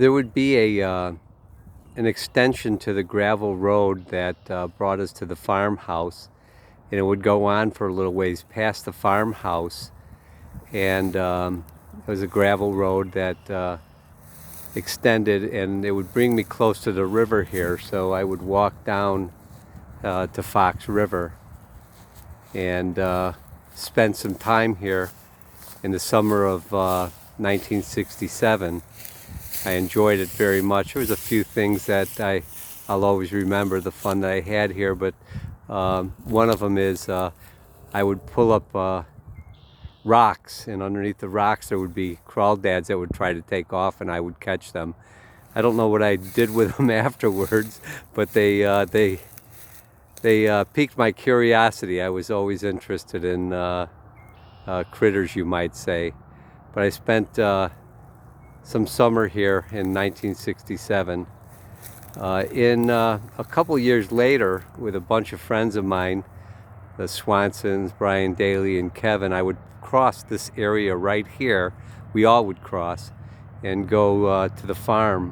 There would be an extension to the gravel road that brought us to the farmhouse, and it would go on for a little ways past the farmhouse, and it was a gravel road that extended, and it would bring me close to the river here, so I would walk down to Fox River and spend some time here in the summer of 1967. I enjoyed it very much. There was a few things that I'll always remember, the fun that I had here, but one of them is I would pull up rocks, and underneath the rocks there would be crawdads that would try to take off, and I would catch them. I don't know what I did with them afterwards, but they piqued my curiosity. I was always interested in critters, you might say. But I spent some summer here in 1967. A couple years later, with a bunch of friends of mine, the Swansons, Brian Daly, and Kevin, I would cross this area right here. We all would cross and go to the farm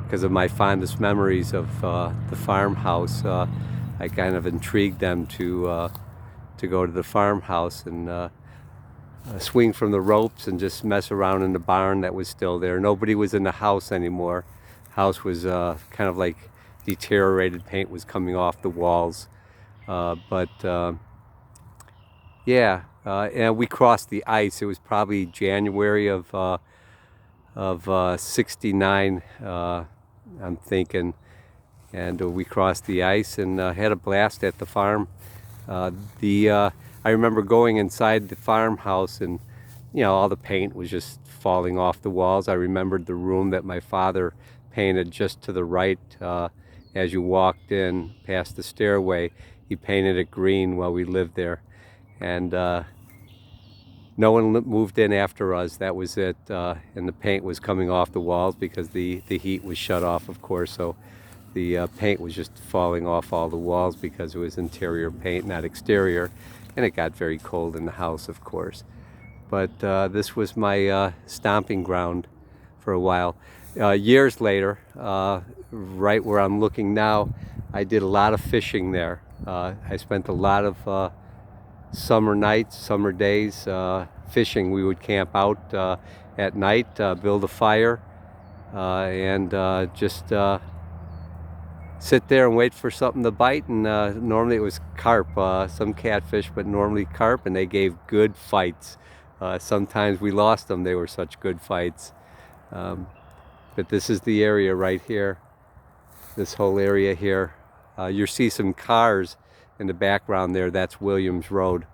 because of my fondest memories of the farmhouse. I kind of intrigued them to go to the farmhouse and swing from the ropes and just mess around in the barn that was still there. Nobody was in the house anymore. House was kind of like deteriorated. Paint was coming off the walls. Yeah, and we crossed the ice. It was probably January of '69, I'm thinking, and we crossed the ice and had a blast at the farm. I remember going inside the farmhouse, and all the paint was just falling off the walls. I remembered the room that my father painted just to the right. As you walked in past the stairway, he painted it green while we lived there, and no one moved in after us. That was it. And the paint was coming off the walls because the heat was shut off, of course, so the paint was just falling off all the walls because it was interior paint, not exterior, and it got very cold in the house, of course. But this was my stomping ground for a while. Years later, right where I'm looking now, I did a lot of fishing there. I spent a lot of summer nights, summer days fishing. We would camp out at night, build a fire, and just sit there and wait for something to bite. And normally it was carp, some catfish, but normally carp, and they gave good fights. Sometimes we lost them. They were such good fights. But this is the area right here, this whole area here. You'll see some cars in the background there. That's Williams Road.